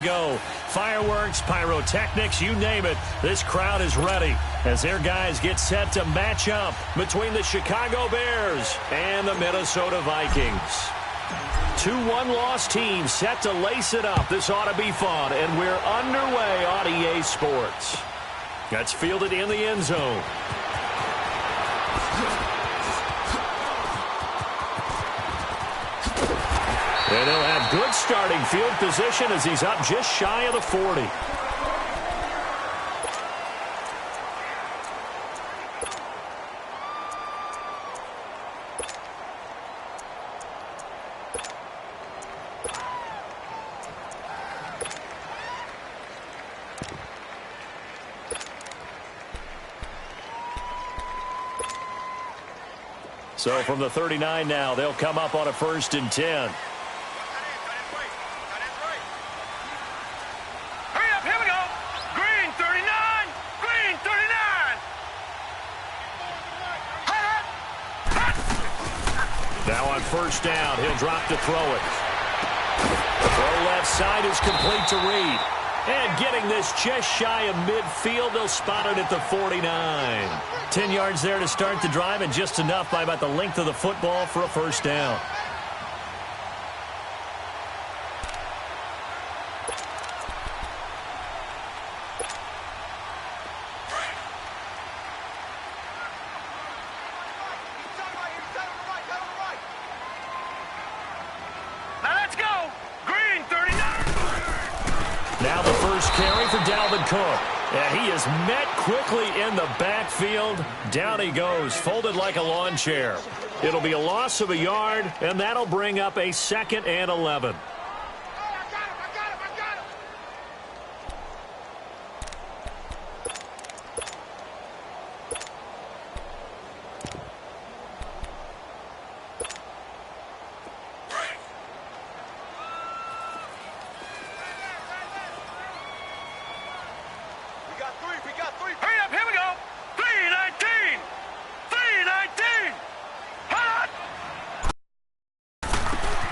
Go. Fireworks, pyrotechnics, you name it. This crowd is ready as their guys get set to match up between the Chicago Bears and the Minnesota Vikings. Two one-loss teams set to lace it up. This ought to be fun, and we're underway on EA Sports. That's fielded in the end zone. And he'll have good starting field position as he's up just shy of the 40. So from the 39 now, they'll come up on a 1st and 10. Now on 1st down, he'll drop to throw it. Throw left side is complete to Reed. And getting this just shy of midfield, they'll spot it at the 49. 10 yards there to start the drive, and just enough by about the length of the football for a 1st down. Now the first carry for Dalvin Cook. And he is met quickly in the backfield. Down he goes, folded like a lawn chair. It'll be a loss of a yard, and that'll bring up a 2nd and 11.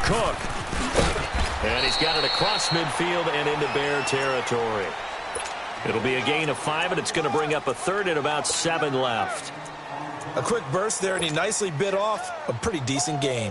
Cook. And he's got it across midfield and into Bear territory. It'll be a gain of 5, and it's going to bring up a 3rd and about 7 left. A quick burst there, and he nicely bit off a pretty decent gain.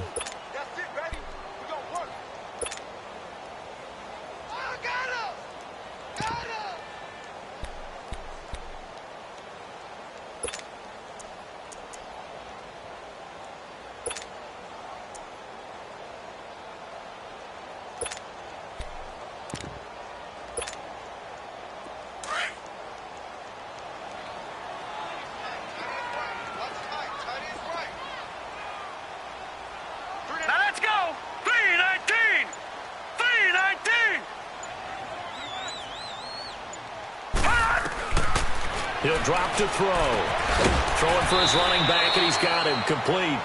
He'll drop to throw. Throwing for his running back, and he's got him complete.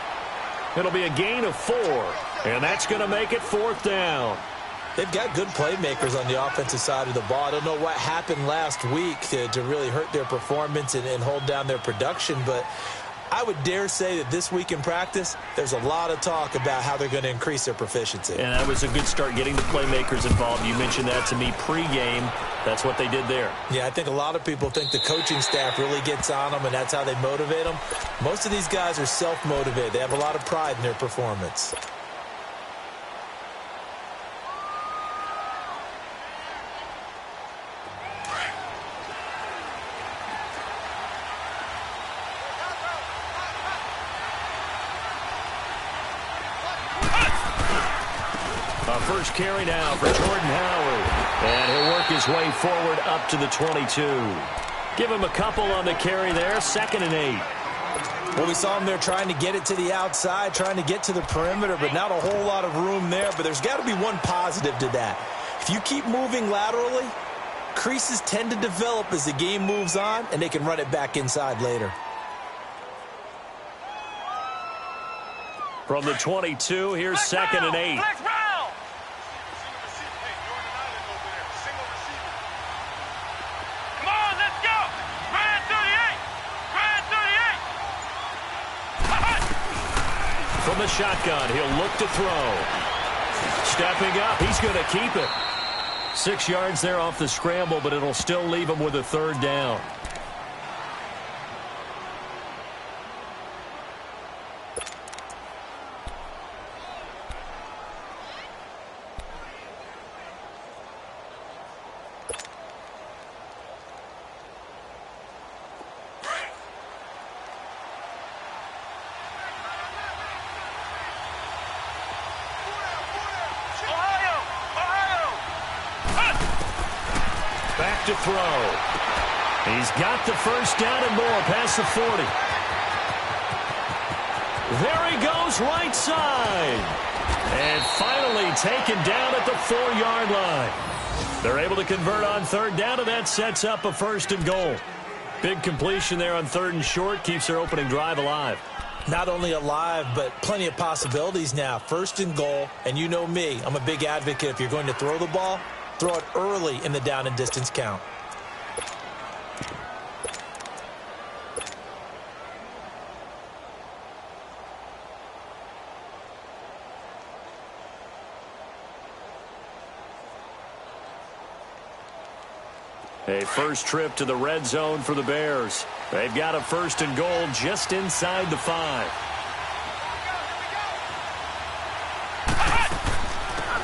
It'll be a gain of 4, and that's going to make it 4th down. They've got good playmakers on the offensive side of the ball. I don't know what happened last week to really hurt their performance and hold down their production, but I would dare say that this week in practice, there's a lot of talk about how they're going to increase their proficiency. And that was a good start getting the playmakers involved. You mentioned that to me pregame. That's what they did there. Yeah, I think a lot of people think the coaching staff really gets on them, and that's how they motivate them. Most of these guys are self-motivated. They have a lot of pride in their performance. First carry now for Jordan Howard. And he'll work his way forward up to the 22. Give him a couple on the carry there. 2nd and 8. Well, we saw him there trying to get it to the outside, trying to get to the perimeter, but not a whole lot of room there. But there's got to be one positive to that. If you keep moving laterally, creases tend to develop as the game moves on, and they can run it back inside later. From the 22, here's 2nd and 8. From the shotgun, he'll look to throw. Stepping up, he's going to keep it. 6 yards there off the scramble, but it'll still leave them with a third down. Back to throw. He's got the first down and more past the 40. There he goes right side. And finally taken down at the 4-yard line. They're able to convert on third down, and that sets up a first and goal. Big completion there on third and short keeps their opening drive alive. Not only alive, but plenty of possibilities now. First and goal, and you know me, I'm a big advocate. If you're going to throw the ball, throw it early in the down and distance count. A first trip to the red zone for the Bears. They've got a first and goal just inside the 5.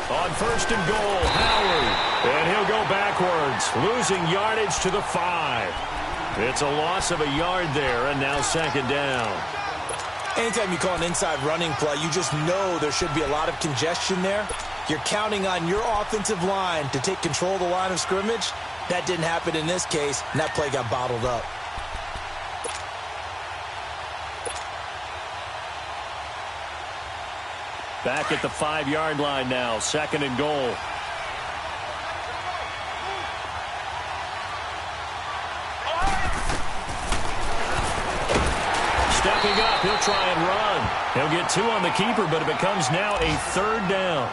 On first and goal, Howard. And he'll go backwards, losing yardage to the 5. It's a loss of a yard there, and now second down. Anytime you call an inside running play, you just know there should be a lot of congestion there. You're counting on your offensive line to take control of the line of scrimmage. That didn't happen in this case, and that play got bottled up. Back at the 5-yard line now, second and goal. Stepping up, he'll try and run. He'll get 2 on the keeper, but it becomes now a third down.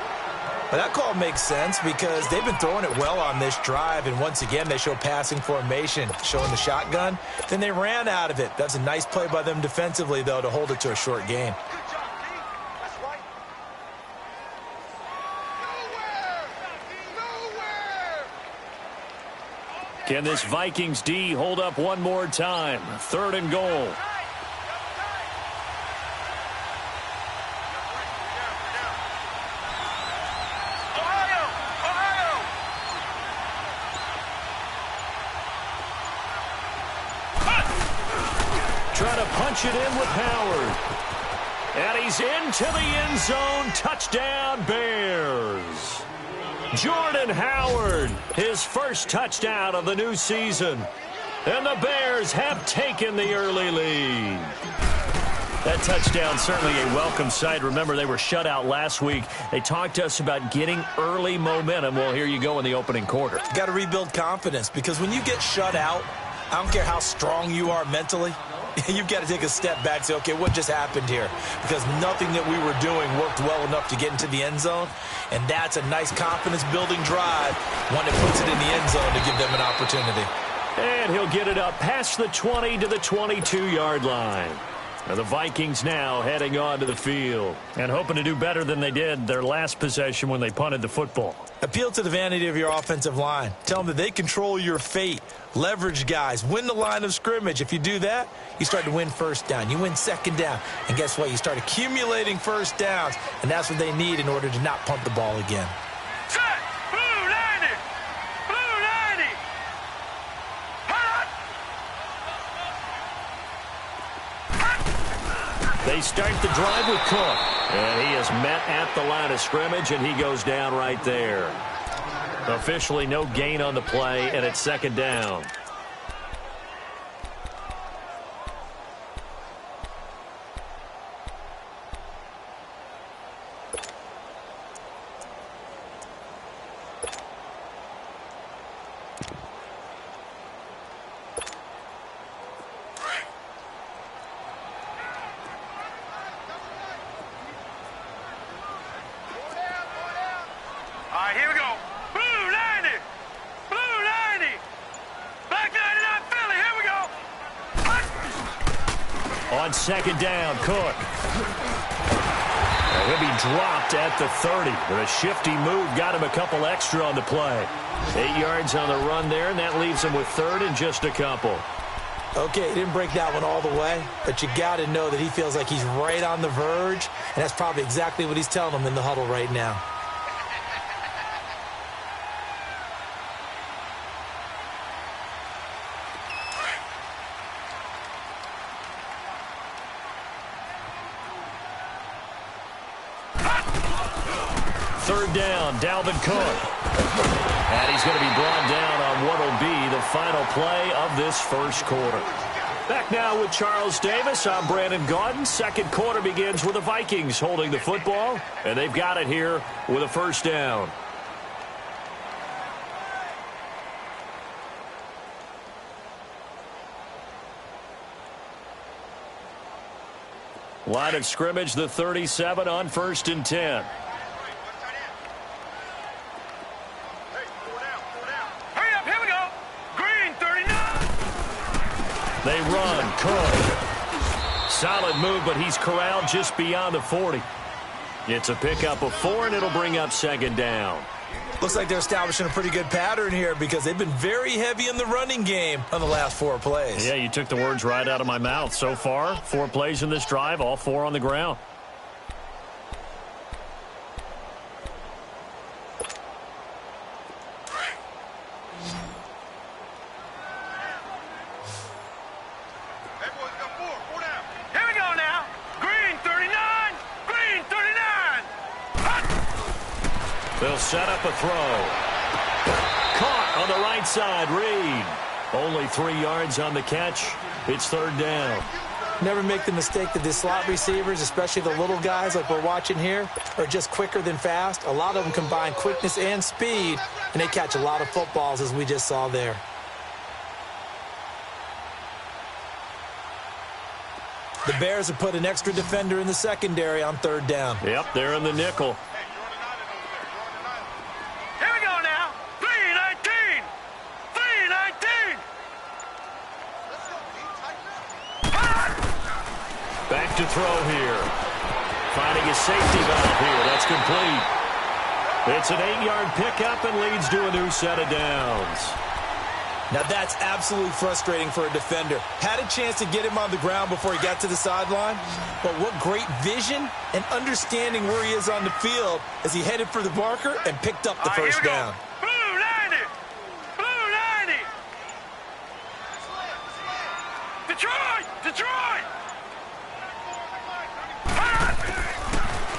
But that call makes sense because they've been throwing it well on this drive, and once again they show passing formation, showing the shotgun. Then they ran out of it. That's a nice play by them defensively, though, to hold it to a short gain. Can this Vikings D hold up one more time? Third and goal. Trying to punch it in with Howard. And he's into the end zone. Touchdown, Bears. Jordan Howard, his first touchdown of the new season. And the Bears have taken the early lead. That touchdown certainly a welcome sight. Remember, they were shut out last week. They talked to us about getting early momentum. Well, here you go in the opening quarter. Got to rebuild confidence because when you get shut out, I don't care how strong you are mentally, you've got to take a step back and say, okay, what just happened here? Because nothing that we were doing worked well enough to get into the end zone, and that's a nice confidence-building drive, one that puts it in the end zone to give them an opportunity. And he'll get it up past the 20 to the 22-yard line. Now the Vikings now heading onto the field and hoping to do better than they did their last possession when they punted the football. Appeal to the vanity of your offensive line. Tell them that they control your fate. Leverage guys. Win the line of scrimmage. If you do that, you start to win first down. You win second down. And guess what? You start accumulating first downs. And that's what they need in order to not punt the ball again. Set! Blue 90! Blue 90! They start the drive with Cook. And he is met at the line of scrimmage, and he goes down right there. Officially no gain on the play, and it's second down. All right, here we go. Blue 90! Blue 90! Black 99 Philly, here we go! On second down, Cook. He'll be dropped at the 30. But a shifty move got him a couple extra on the play. 8 yards on the run there, and that leaves him with third and just a couple. Okay, he didn't break that one all the way, but you got to know that he feels like he's right on the verge, and that's probably exactly what he's telling them in the huddle right now. Third down, Dalvin Cook. And he's going to be brought down on what will be the final play of this first quarter. Back now with Charles Davis. I'm Brandon Gaudin. Second quarter begins with the Vikings holding the football, and they've got it here with a first down. Line of scrimmage, the 37 on 1st and 10. They run. Cook. Solid move, but he's corralled just beyond the 40. It's a pickup of 4, and it'll bring up second down. Looks like they're establishing a pretty good pattern here because they've been very heavy in the running game on the last 4 plays. Yeah, you took the words right out of my mouth. So far, 4 plays in this drive, all 4 on the ground. They'll set up a throw. Caught on the right side, Reed. Only 3 yards on the catch. It's third down. Never make the mistake that the slot receivers, especially the little guys like we're watching here, are just quicker than fast. A lot of them combine quickness and speed, and they catch a lot of footballs, as we just saw there. The Bears have put an extra defender in the secondary on third down. Yep, they're in the nickel. Back to throw here. Finding his safety valve here. That's complete. It's an 8-yard pickup and leads to a new set of downs. Now that's absolutely frustrating for a defender. Had a chance to get him on the ground before he got to the sideline, but what great vision and understanding where he is on the field as he headed for the marker and picked up the first down. Blue 90! Blue 90! Detroit! Detroit!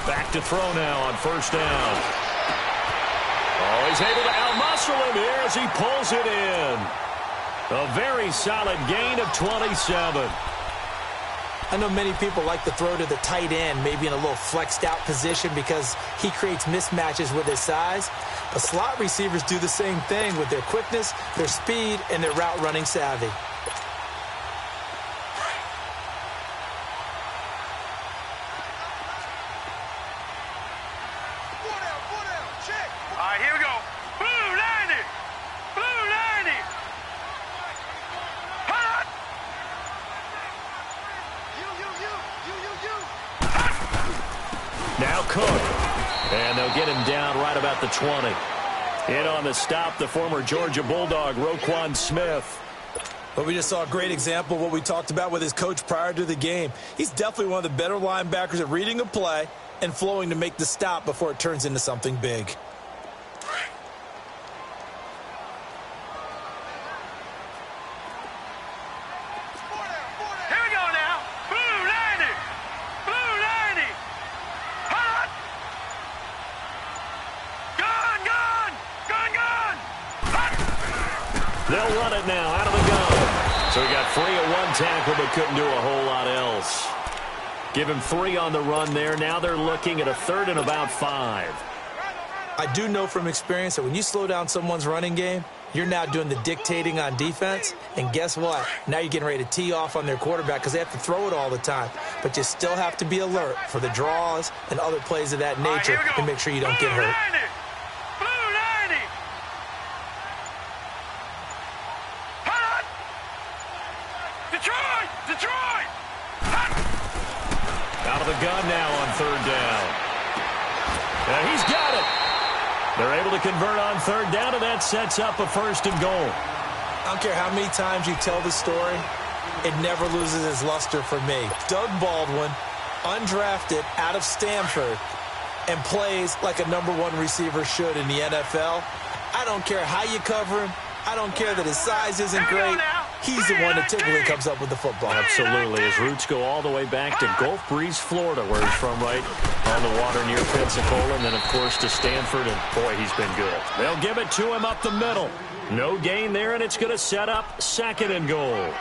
Back to throw now on first down. Oh, he's able to outmuscle him here as he pulls it in. A very solid gain of 27. I know many people like to throw to the tight end, maybe in a little flexed out position because he creates mismatches with his size. But slot receivers do the same thing with their quickness, their speed, and their route running savvy. Now Cook. And they'll get him down right about the 20. In on the stop, the former Georgia Bulldog, Roquan Smith. But we just saw a great example of what we talked about with his coach prior to the game. He's definitely one of the better linebackers at reading a play and flowing to make the stop before it turns into something big. They'll run it now out of the gun. So he got free of one tackle but couldn't do a whole lot else. Give him 3 on the run there. Now they're looking at a third and about 5. I do know from experience that when you slow down someone's running game, you're now doing the dictating on defense. And guess what? Now you're getting ready to tee off on their quarterback because they have to throw it all the time. But you still have to be alert for the draws and other plays of that nature to make sure you don't get hurt. Out of the gun now on third down. And he's got it. They're able to convert on third down, and that sets up a 1st and goal. I don't care how many times you tell the story, it never loses its luster for me. Doug Baldwin, undrafted out of Stanford, and plays like a #1 receiver should in the NFL. I don't care how you cover him. I don't care that his size isn't great. He's the one that typically comes up with the football. Absolutely. His roots go all the way back to Gulf Breeze, Florida, where he's from, right on the water near Pensacola, and then, of course, to Stanford, and, boy, he's been good. They'll give it to him up the middle. No gain there, and it's going to set up 2nd and goal.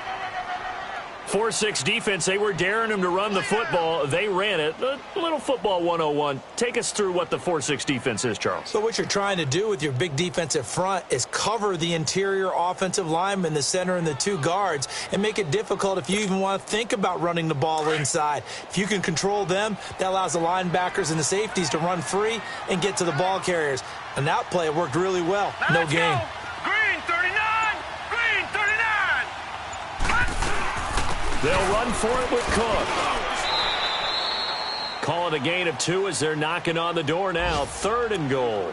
4-6 defense, they were daring him to run the football. They ran it. A little football 101. Take us through what the 4-6 defense is, Charles. So what you're trying to do with your big defensive front is cover the interior offensive lineman, the center, and the 2 guards, and make it difficult if you even want to think about running the ball inside. If you can control them, that allows the linebackers and the safeties to run free and get to the ball carriers. And that play worked really well. No gain. Green 39! Green 39! They'll run for it with Cook. Call it a gain of 2 as they're knocking on the door now. 3rd and goal.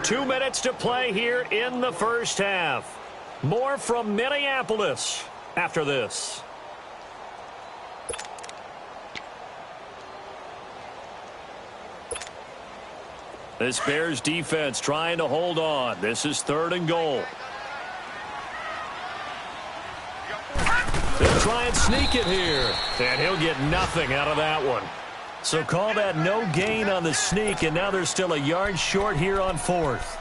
Two minutes to play here in the first half. More from Minneapolis after this. This Bears defense trying to hold on. This is 3rd and goal. They'll try and sneak it here. And he'll get nothing out of that one. So call that no gain on the sneak, and now they're still a yard short here on 4th.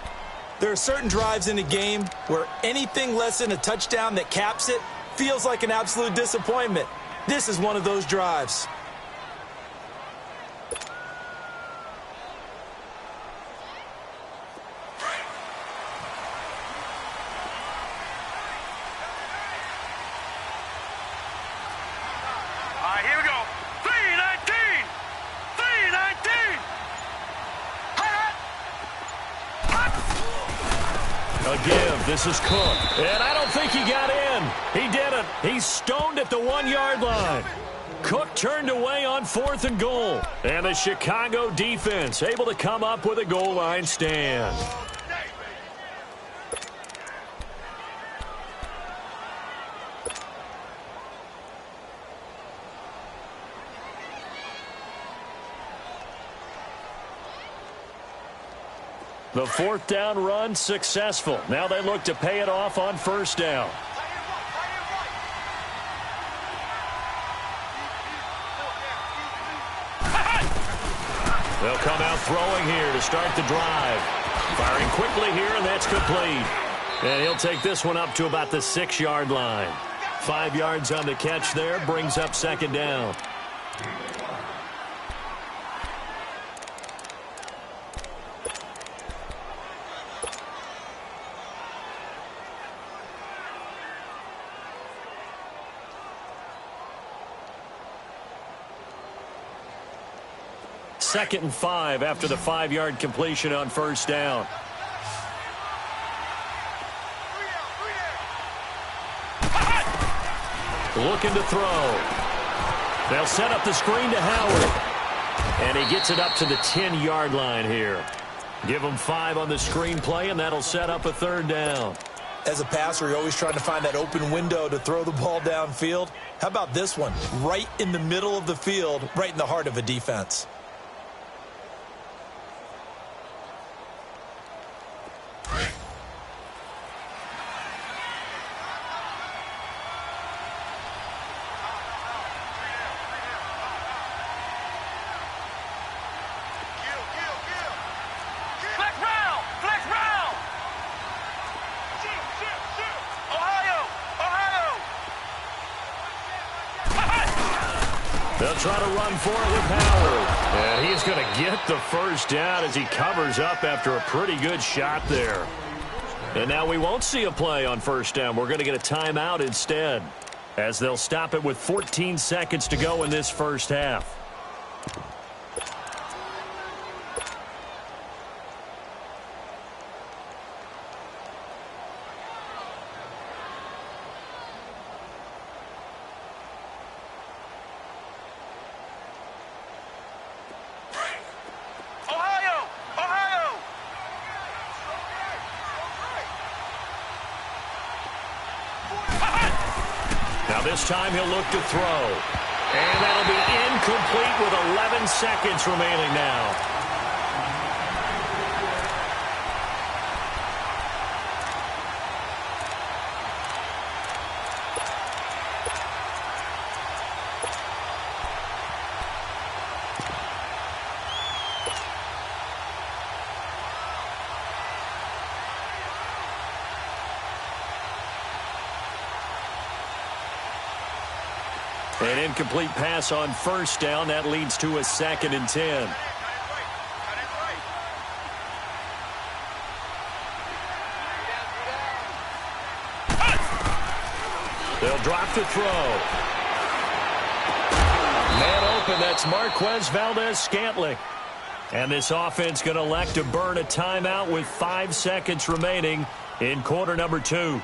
There are certain drives in a game where anything less than a touchdown that caps it feels like an absolute disappointment. This is one of those drives. All right, here we go. 319! 319! A give. This is Cook. And I don't think he got in. He didn't. He's stoned at the 1-yard line. Cook turned away on 4th and goal. And the Chicago defense able to come up with a goal line stand. The 4th down run successful. Now they look to pay it off on 1st down. They'll come out throwing here to start the drive. Firing quickly here, and that's complete. And he'll take this one up to about the 6-yard line. 5 yards on the catch there, brings up 2nd down. Second and 5 after the 5-yard completion on 1st down. Looking to throw. They'll set up the screen to Howard. And he gets it up to the 10-yard line here. Give him 5 on the screen play, and that'll set up a 3rd down. As a passer, you're always trying to find that open window to throw the ball downfield. How about this one? Right in the middle of the field, right in the heart of a defense. They'll try to run for it with Howard. And he's going to get the 1st down as he covers up after a pretty good shot there. And now we won't see a play on 1st down. We're going to get a timeout instead, as they'll stop it with 14 seconds to go in this first half. this time he'll look to throw. And that'll be incomplete with 11 seconds remaining now. An incomplete pass on first down. That leads to a 2nd and 10. They'll drop the throw. Man open, that's Marquez Valdez-Scantling. And this offense going to elect to burn a timeout with 5 seconds remaining in quarter number 2.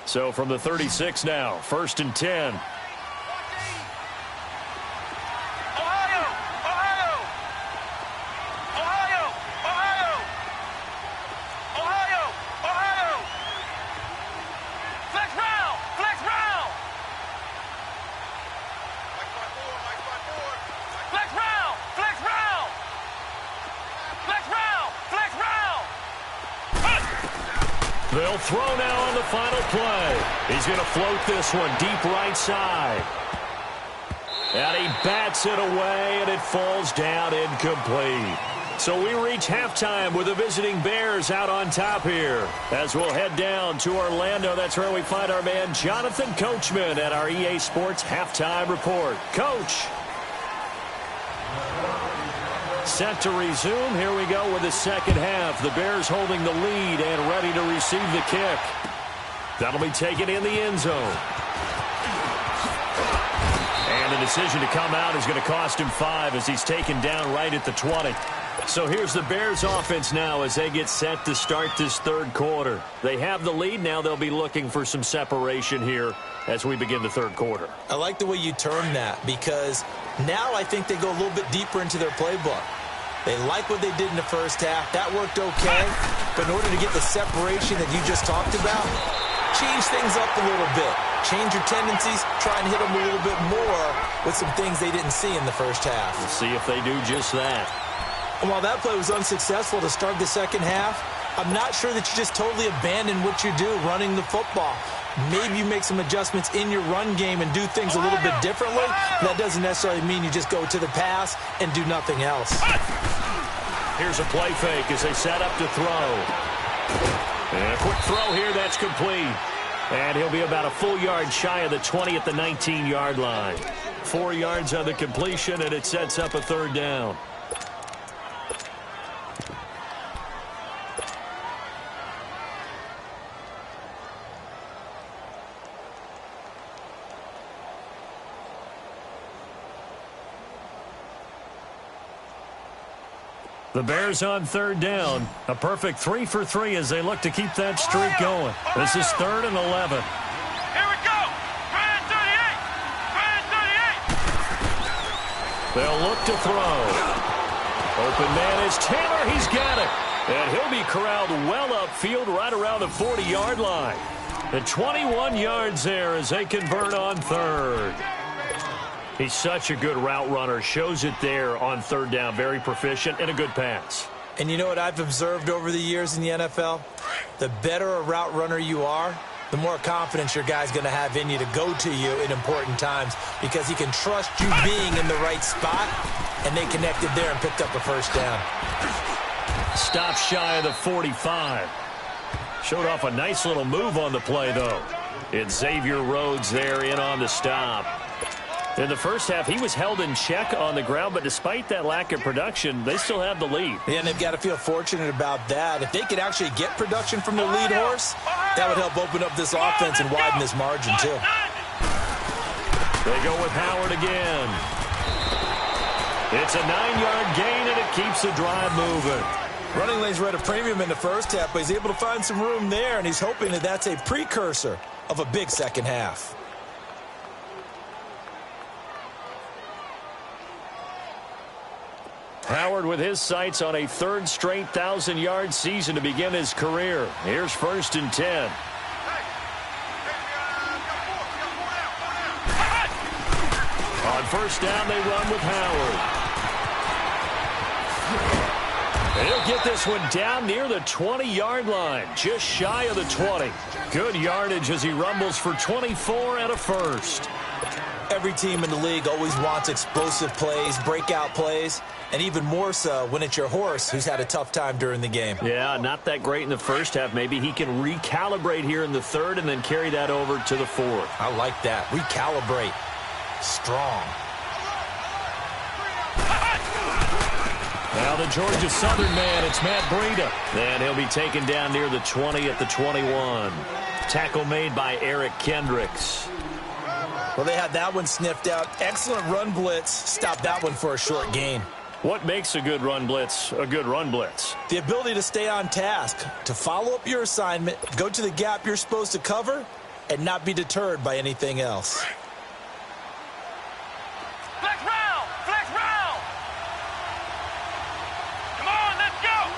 So from the 36 now, 1st and 10. They'll throw now on the final play. He's going to float this one deep right side. And he bats it away, and it falls down incomplete. So we reach halftime with the visiting Bears out on top here. As we'll head down to Orlando, that's where we find our man Jonathan Coachman at our EA Sports Halftime Report. Coach. Set to resume. Here we go with the second half. The Bears holding the lead and ready to receive the kick. That'll be taken in the end zone. And the decision to come out is going to cost him 5 as he's taken down right at the 20. So here's the Bears offense now as they get set to start this third quarter. They have the lead. Now they'll be looking for some separation here as we begin the third quarter. I like the way you term that because now I think they go a little bit deeper into their playbook. They like what they did in the first half. That worked okay. But in order to get the separation that you just talked about, change things up a little bit. Change your tendencies. Try and hit them a little bit more with some things they didn't see in the first half. We'll see if they do just that. And while that play was unsuccessful to start the second half, I'm not sure that you just totally abandon what you do running the football. Maybe you make some adjustments in your run game and do things a little bit differently. That doesn't necessarily mean you just go to the pass and do nothing else. Here's a play fake as they set up to throw. And a quick throw here, that's complete. And he'll be about a full yard shy of the 20 at the 19-yard line. 4 yards on the completion, and it sets up a third down. The Bears on third down. A perfect 3 for 3 as they look to keep that streak going. This is 3rd and 11. Here we go. Brand 38. They'll look to throw. Open man is Taylor. He's got it. And he'll be corralled well upfield right around the 40-yard line. The 21 yards there as they convert on third. He's such a good route runner. Shows it there on third down. Very proficient and a good pass. And you know what I've observed over the years in the NFL? The better a route runner you are, the more confidence your guy's going to have in you to go to you in important times because he can trust you being in the right spot, and they connected there and picked up a first down. Stop shy of the 45. Showed off a nice little move on the play, though. It's Xavier Rhodes there in on the stop. In the first half, he was held in check on the ground, but despite that lack of production, they still have the lead. Yeah, and they've got to feel fortunate about that. If they could actually get production from their lead horse, that would help open up this offense and widen this margin, too. They go with Howard again. It's a 9-yard gain, and it keeps the drive moving. Running lanes were at a premium in the first half, but he's able to find some room there, and he's hoping that that's a precursor of a big second half. Howard with his sights on a third straight 1,000-yard season to begin his career. Here's 1st and 10. On first down, they run with Howard. He'll get this one down near the 20-yard line, just shy of the 20. Good yardage as he rumbles for 24 and a first. Every team in the league always wants explosive plays, breakout plays, and even more so when it's your horse who's had a tough time during the game. Yeah, not that great in the first half. Maybe he can recalibrate here in the third and then carry that over to the fourth. I like that. Recalibrate. Strong. Now the Georgia Southern man, it's Matt Breida. And he'll be taken down near the 20 at the 21. Tackle made by Eric Kendricks. Well, they had that one sniffed out. Excellent run blitz. Stopped that one for a short gain. What makes a good run blitz a good run blitz? The ability to stay on task, to follow up your assignment, go to the gap you're supposed to cover, and not be deterred by anything else. Flex round! Flex round! Come on, let's go!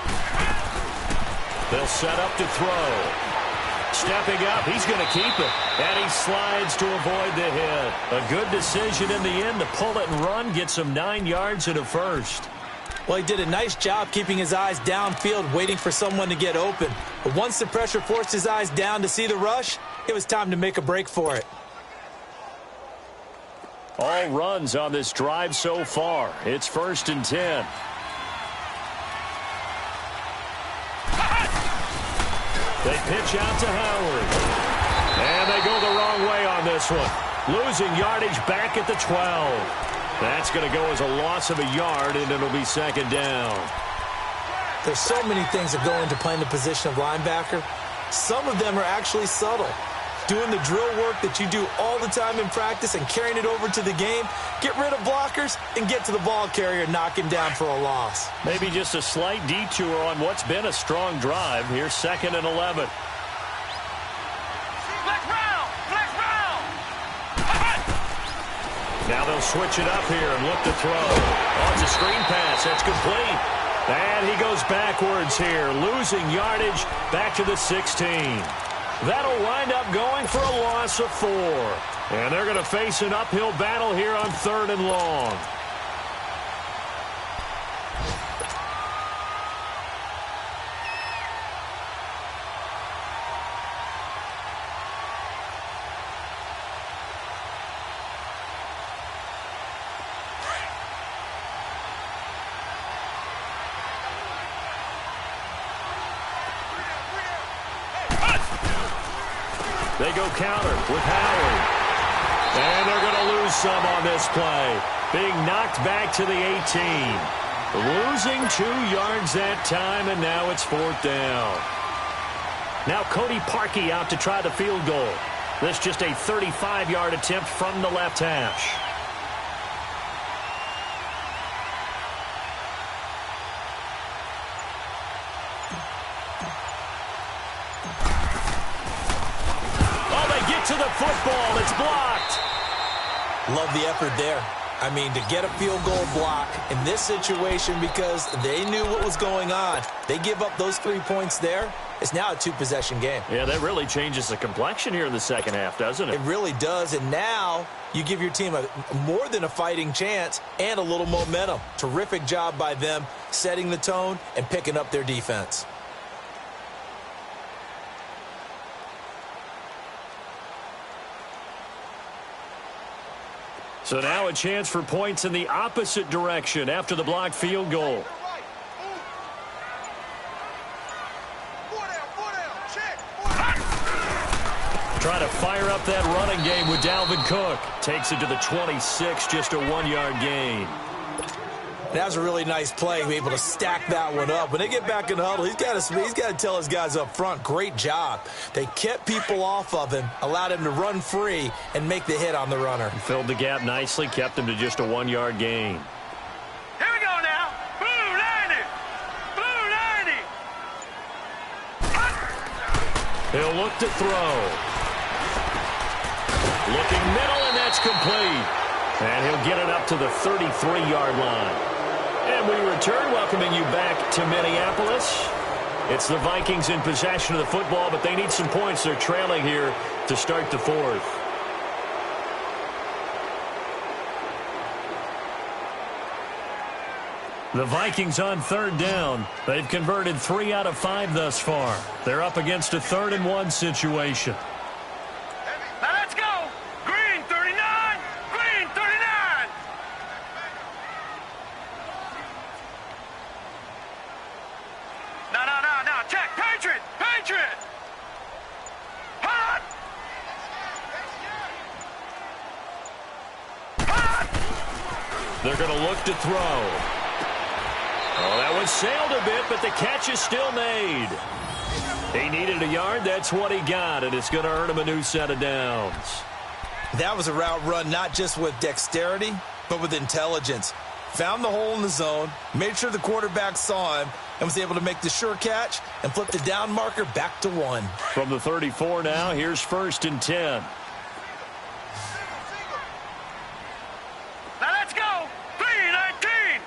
They'll set up to throw. Stepping up, he's going to keep it. And he slides to avoid the hit. A good decision in the end to pull it and run, gets him 9 yards and a first. Well, he did a nice job keeping his eyes downfield, waiting for someone to get open. But once the pressure forced his eyes down to see the rush, it was time to make a break for it. All runs on this drive so far. It's 1st and 10. They pitch out to Howard. And they go the wrong way on this one. Losing yardage back at the 12. That's going to go as a loss of a yard, and it'll be 2nd down. There's so many things that go into playing the position of linebacker. Some of them are actually subtle. Doing the drill work that you do all the time in practice and carrying it over to the game. Get rid of blockers and get to the ball carrier, knock him down for a loss. Maybe just a slight detour on what's been a strong drive. Here's 2nd and 11. Flex round! Flex round! Now they'll switch it up here and look to throw. Oh, it's a screen pass. That's complete. And he goes backwards here, losing yardage back to the 16. That'll wind up going for a loss of 4. And they're going to face an uphill battle here on 3rd and long. They go counter with Howard. And they're going to lose some on this play. Being knocked back to the 18. Losing 2 yards that time, and now it's 4th down. Now Cody Parkey out to try the field goal. This just a 35-yard attempt from the left hash. To the football, it's blocked. Love the effort there. I mean, to get a field goal block in this situation because they knew what was going on. They give up those 3 points there. It's now a 2-possession game. Yeah, that really changes the complexion here in the second half, doesn't it? It really does, and now you give your team a more than a fighting chance and a little momentum. Terrific job by them setting the tone and picking up their defense. So now a chance for points in the opposite direction after the blocked field goal. Trying to fire up that running game with Dalvin Cook. Takes it to the 26, just a 1-yard gain. That was a really nice play, able to stack that one up. When they get back in the huddle, he's got to tell his guys up front, great job. They kept people off of him, allowed him to run free and make the hit on the runner. Filled the gap nicely, kept him to just a 1-yard gain. Here we go now. Blue He'll look to throw. Looking middle, and that's complete. And he'll get it up to the 33-yard line. And we return, welcoming you back to Minneapolis. It's the Vikings in possession of the football, but they need some points. They're trailing here to start the fourth. The Vikings on third down. They've converted 3 out of 5 thus far. They're up against a 3rd-and-1 situation. Now let's go. Green 39. Green 39. No. Check. Patriot. Patriot. Hot. Hot. They're going to look to throw. Oh, that one sailed a bit, but the catch is still made. He needed a yard. That's what he got, and it's going to earn him a new set of downs. That was a route run not just with dexterity, but with intelligence. Found the hole in the zone, made sure the quarterback saw him, and was able to make the sure catch and flip the down marker back to 1. From the 34 now, here's 1st and 10. Now let's go. 3-19.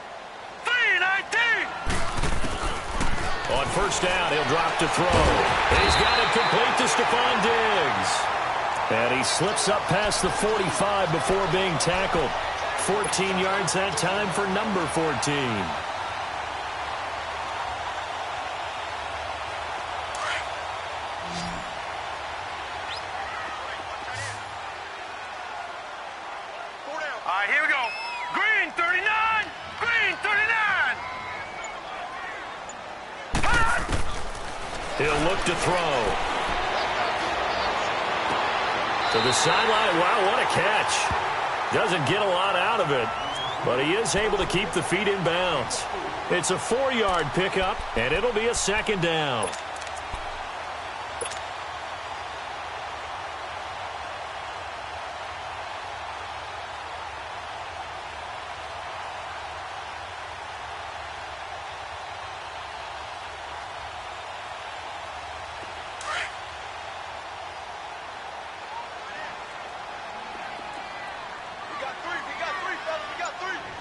3-19. On first down, he'll drop to throw. He's got it complete to Stephon Diggs. And he slips up past the 45 before being tackled. 14 yards that time for number 14. All right, here we go. Green 39. Green 39. Hot. He'll look to throw. To the sideline. Wow, what a catch. Doesn't get a lot out of it, but he is able to keep the feet in bounds. It's a 4-yard pickup, and it'll be a 2nd down.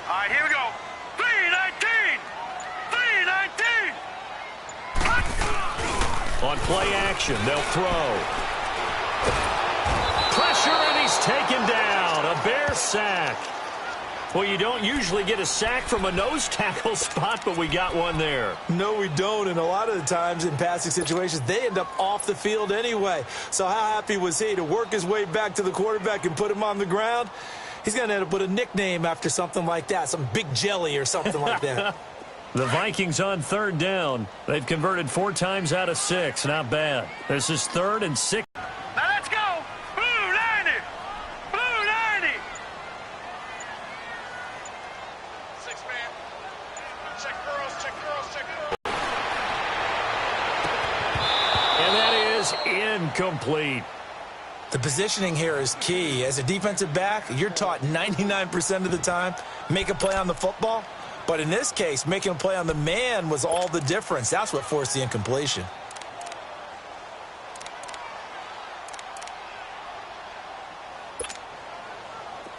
All right, here we go. 3-19. 3-19. On play action, they'll throw. Pressure, and he's taken down. A Bear sack. Well, you don't usually get a sack from a nose tackle spot, but we got one there. No, we don't, and a lot of the times in passing situations, they end up off the field anyway. So how happy was he to work his way back to the quarterback and put him on the ground? He's going to end up with a nickname after something like that, some Big Jelly or something like that. The Vikings on third down. They've converted 4 times out of 6. Not bad. This is 3rd and 6. Now let's go. Blue 90. Blue 90. 6-man. Check girls, check girls, check girls. And that is incomplete. The positioning here is key. As a defensive back, you're taught 99% of the time, make a play on the football. But in this case, making a play on the man was all the difference. That's what forced the incompletion.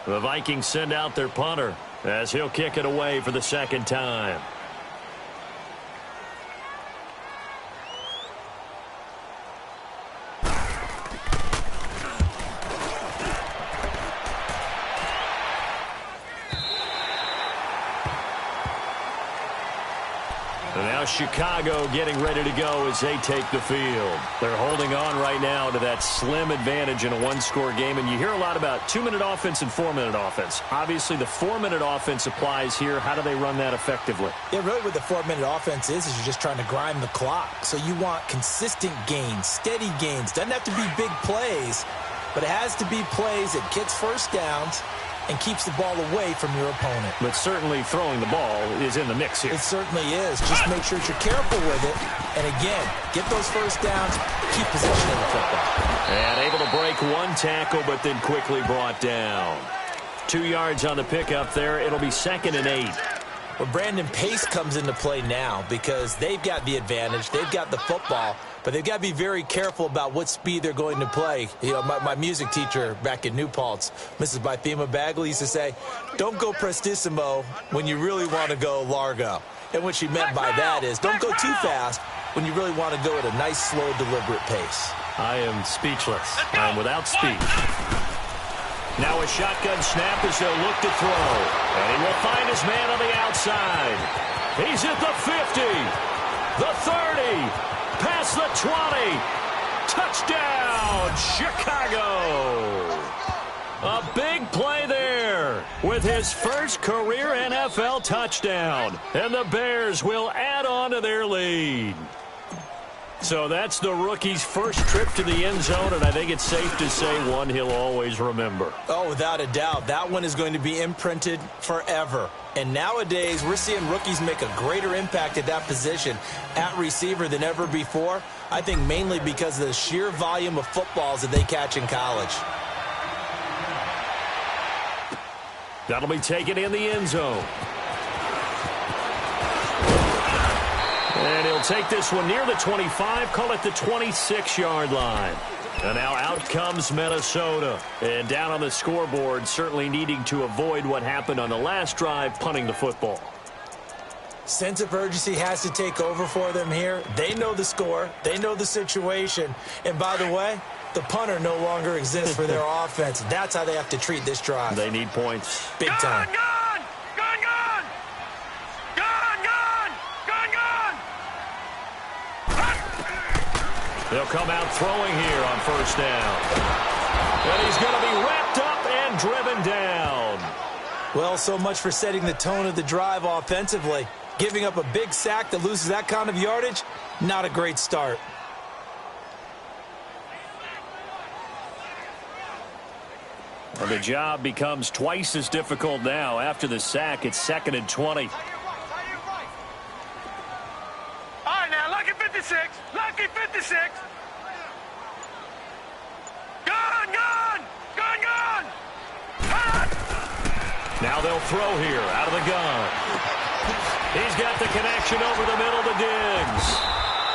The Vikings send out their punter as he'll kick it away for the 2nd time. And now Chicago getting ready to go as they take the field. They're holding on right now to that slim advantage in a 1-score game. And you hear a lot about 2-minute offense and 4-minute offense. Obviously, the 4-minute offense applies here. How do they run that effectively? Yeah, really what the 4-minute offense is you're just trying to grind the clock. So you want consistent gains, steady gains. Doesn't have to be big plays, but it has to be plays that gets first downs and keeps the ball away from your opponent. But certainly throwing the ball is in the mix here. It certainly is. Just make sure that you're careful with it. And again, get those first downs, keep possession of the football. And able to break 1 tackle, but then quickly brought down. 2 yards on the pickup there. It'll be 2nd and 8. Well, Brandon, pace comes into play now because they've got the advantage. They've got the football, but they've got to be very careful about what speed they're going to play. You know, my music teacher back in New Paltz, Mrs. Bythema Bagley, used to say, don't go prestissimo when you really want to go largo. And what she meant by that is don't go too fast when you really want to go at a nice, slow, deliberate pace. I am speechless. I am without speech. Now a shotgun snap as they'll look to throw. And he will find his man on the outside. He's at the 50, the 30, past the 20. Touchdown, Chicago. A big play there with his first career NFL touchdown. And the Bears will add on to their lead. So that's the rookie's first trip to the end zone, and I think it's safe to say one he'll always remember. Oh, without a doubt. That one is going to be imprinted forever. And nowadays, we're seeing rookies make a greater impact at that position at receiver than ever before. I think mainly because of the sheer volume of footballs that they catch in college. That'll be taken in the end zone. And he'll take this one near the 25, call it the 26-yard line. And now out comes Minnesota. And down on the scoreboard, certainly needing to avoid what happened on the last drive, punting the football. Sense of urgency has to take over for them here. They know the score. They know the situation. And by the way, the punter no longer exists for their offense. That's how they have to treat this drive. They need points. Big time. Gone! They'll come out throwing here on first down. And he's going to be wrapped up and driven down. Well, so much for setting the tone of the drive offensively. Giving up a big sack that loses that kind of yardage, not a great start. Well, the job becomes twice as difficult now. After the sack, it's 2nd and 20. All right, now, lucky 56. Lucky 56. Gone! Now they'll throw here out of the gun. He's got the connection over the middle to Diggs.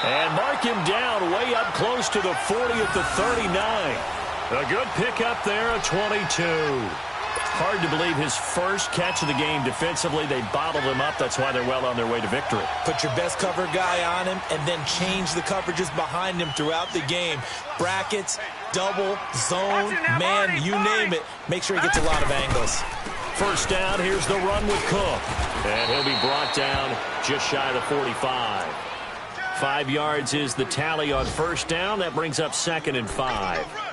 And mark him down way up close to the 40 at the 39. A good pickup there, a 22. Hard to believe his first catch of the game defensively. They bottled him up. That's why they're well on their way to victory. Put your best cover guy on him and then change the coverages behind him throughout the game. Brackets, double, zone, man, you name it. Make sure he gets a lot of angles. First down, here's the run with Cook. And he'll be brought down just shy of the 45. 5 yards is the tally on first down. That brings up 2nd and 5.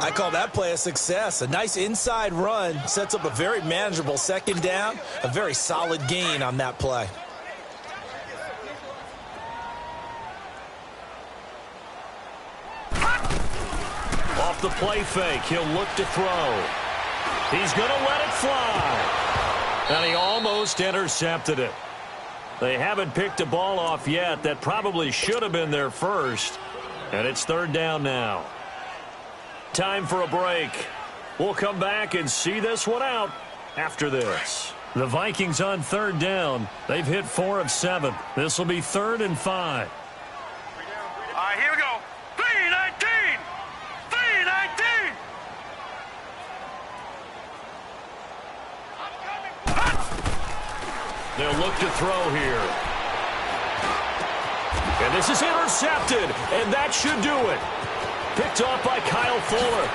I call that play a success. A nice inside run sets up a very manageable second down. A very solid gain on that play. Off the play fake, he'll look to throw. He's going to let it fly. And he almost intercepted it. They haven't picked a ball off yet. That probably should have been their first. And it's 3rd down now. Time for a break. We'll come back and see this one out after this. The Vikings on 3rd down. They've hit 4 of 7. This will be 3rd and 5. All right, here we go. 3-19. 3-19. They'll look to throw here. And this is intercepted, and that should do it. Picked off by Kyle Fuller.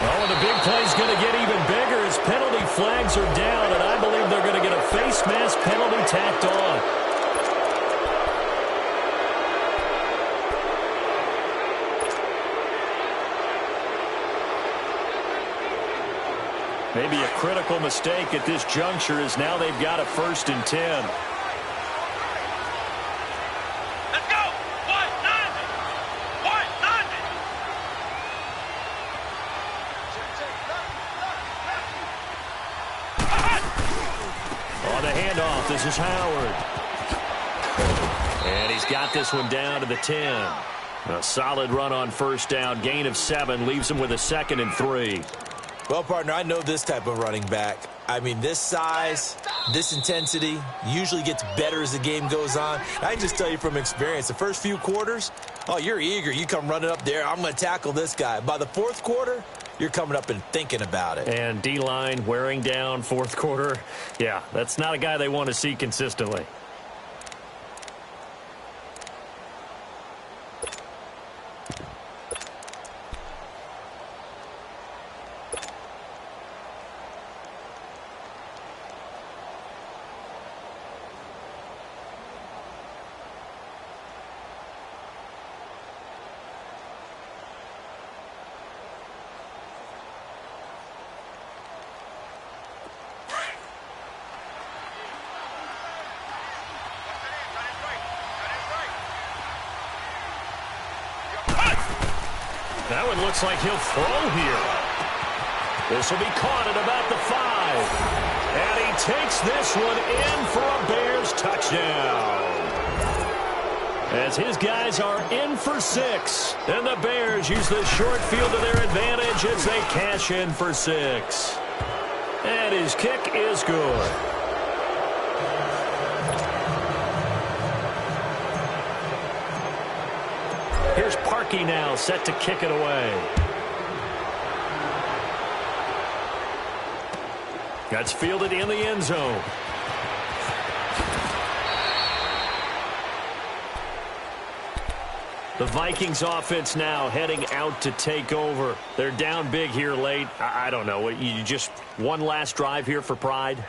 Oh, and the big play's going to get even bigger as penalty flags are down, and I believe they're going to get a face mask penalty tacked on. Maybe a critical mistake at this juncture is now they've got a 1st and 10. This is Howard. And he's got this one down to the 10. A solid run on first down. Gain of 7 leaves him with a 2nd and 3. Well, partner, I know this type of running back. I mean, this size, this intensity usually gets better as the game goes on. I can just tell you from experience, the first few quarters, oh, you're eager. You come running up there, I'm going to tackle this guy. By the fourth quarter, you're coming up and thinking about it. And D-line wearing down fourth quarter. Yeah, that's not a guy they want to see consistently. That one looks like he'll throw here. This will be caught at about the 5. And he takes this one in for a Bears touchdown. As his guys are in for 6. And the Bears use the short field to their advantage as they cash in for 6. And his kick is good. Here's Parkey now, set to kick it away. That's fielded in the end zone. The Vikings offense now heading out to take over. They're down big here late. I don't know. You just one last drive here for pride?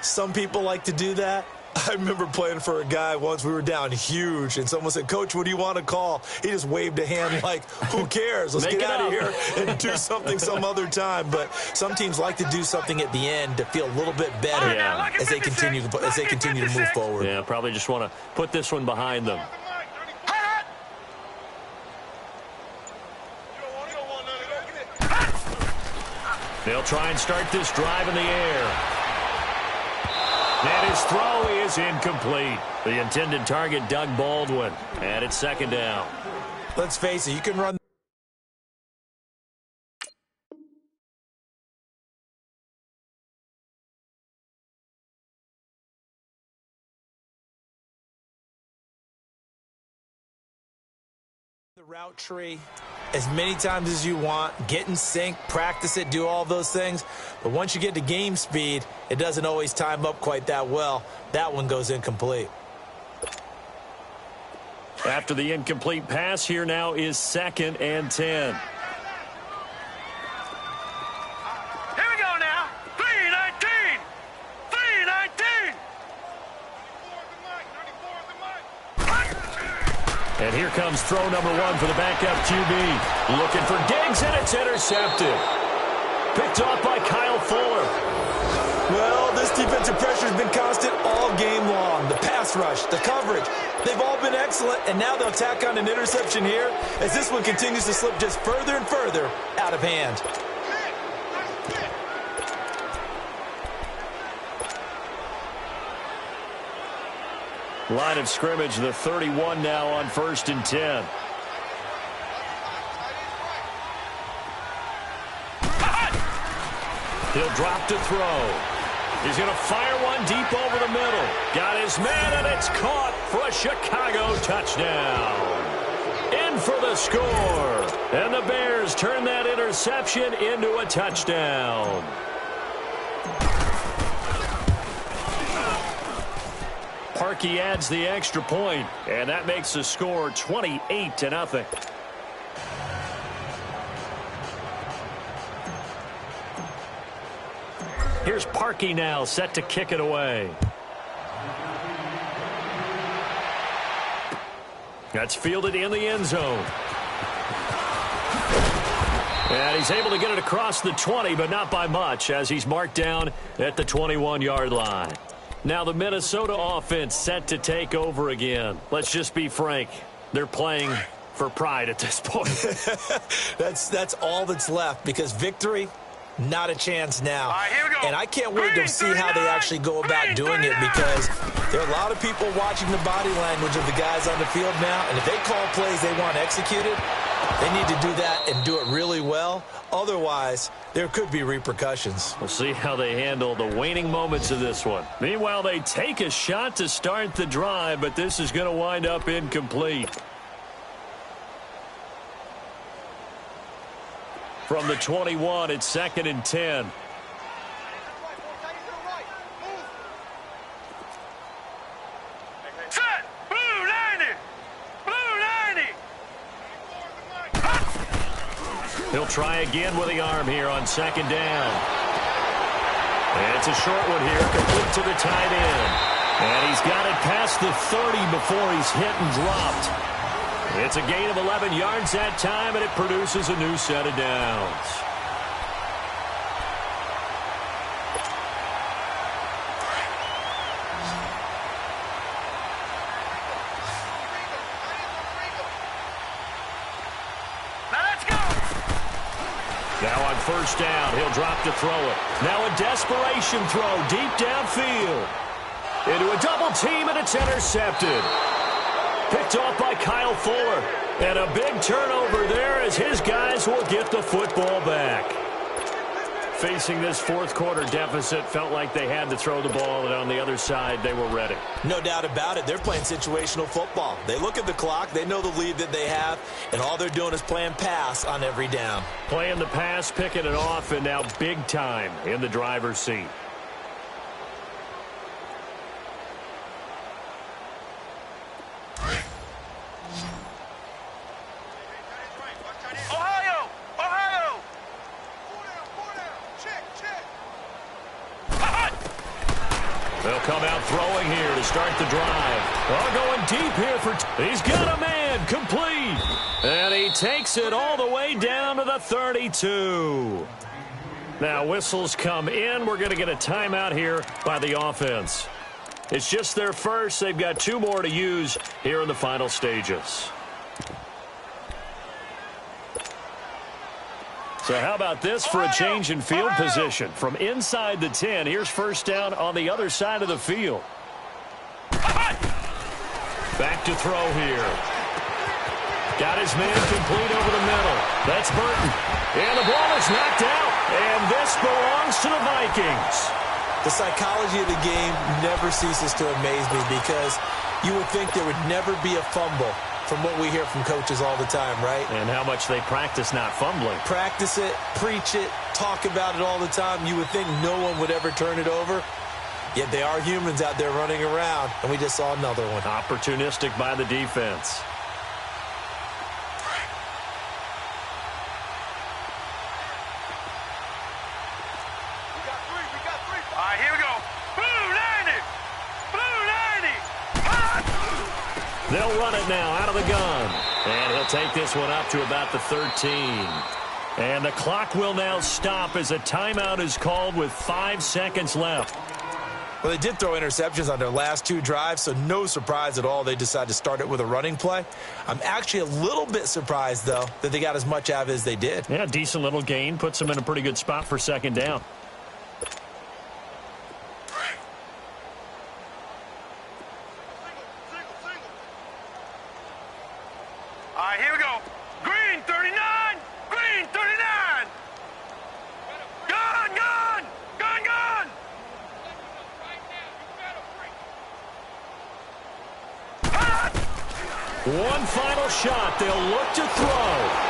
Some people like to do that. I remember playing for a guy once. We were down huge, and someone said, "Coach, what do you want to call?" He just waved a hand like, who cares? Let's get out of here and do something some other time. But some teams like to do something at the end to feel a little bit better as they continue to move forward. Yeah, probably just want to put this one behind them. They'll try and start this drive in the air. And his throw is incomplete. The intended target, Doug Baldwin. And it's second down. Let's face it, you can run the route tree as many times as you want, get in sync, practice it, do all those things. But once you get to game speed, it doesn't always time up quite that well. That one goes incomplete. After the incomplete pass, here now is 2nd and 10. Here we go now. 3-19. 3-19. And here comes throw number 1 for the backup QB. Looking for Diggs, and it's intercepted. Picked off by Kyle Fuller. Well, this defensive pressure has been constant all game long. The pass rush, the coverage, they've all been excellent, and now they'll tack on an interception here as this one continues to slip just further and further out of hand. Line of scrimmage, the 31 now on 1st and 10. He'll drop to throw. He's going to fire one deep over the middle. Got his man, and it's caught for a Chicago touchdown. In for the score. And the Bears turn that interception into a touchdown. Parkey adds the extra point, and that makes the score 28-0. Here's Parkey now, set to kick it away. That's fielded in the end zone. And he's able to get it across the 20, but not by much, as he's marked down at the 21-yard line. Now the Minnesota offense set to take over again. Let's just be frank. They're playing for pride at this point. That's all that's left, because victory, not a chance now. Here we go. And I can't wait to see how they actually go about doing it, because there are a lot of people watching the body language of the guys on the field now, and if they call plays they want executed, They need to do that and do it really well. Otherwise, there could be repercussions. We'll see how they handle the waning moments of this one. Meanwhile, they take a shot to start the drive, but this is going to wind up incomplete. From the 21, it's 2nd and 10. Set! Blue 90! Blue 90! He'll try again with the arm here on 2nd down. And it's a short one here, complete to the tight end. And he's got it past the 30 before he's hit and dropped. It's a gain of 11 yards that time, and it produces a new set of downs. Now let's go! Now on 1st down, he'll drop to throw it. Now a desperation throw deep downfield. Into a double team, and it's intercepted. Picked off by Kyle Fuller. And a big turnover there as his guys will get the football back. Facing this 4th quarter deficit, felt like they had to throw the ball, and on the other side, they were ready. No doubt about it. They're playing situational football. They look at the clock. They know the lead that they have, and all they're doing is playing pass on every down. Playing the pass, picking it off, and now big time in the driver's seat. Ohio! Ohio! They'll come out throwing here to start the drive. Oh, going deep here for... He's got a man, complete. And he takes it all the way down to the 32. Now, whistles come in. We're going to get a timeout here by the offense. It's just their first. They've got 2 more to use here in the final stages. So how about this for a change in field position? From inside the 10, here's 1st down on the other side of the field. Back to throw here. Got his man complete over the middle. That's Burton. And the ball is knocked out. And this belongs to the Vikings. The psychology of the game never ceases to amaze me because you would think there would never be a fumble from what we hear from coaches all the time, right? And how much they practice not fumbling. Practice it, preach it, talk about it all the time. You would think no one would ever turn it over. Yet they are humans out there running around, and we just saw another one. Opportunistic by the defense. All right, here we go. Blue 90! Blue 90! They'll run it now out of the gun. And he'll take this one up to about the 13. And the clock will now stop as a timeout is called with 5 seconds left. Well, they did throw interceptions on their last 2 drives, so no surprise at all they decided to start it with a running play. I'm actually a little bit surprised, though, that they got as much out of it as they did. Yeah, decent little gain. Puts them in a pretty good spot for 2nd down. All right, here we go. Green 39! Green 39! Gun, gun! Gun, gun! One final shot. They'll look to throw.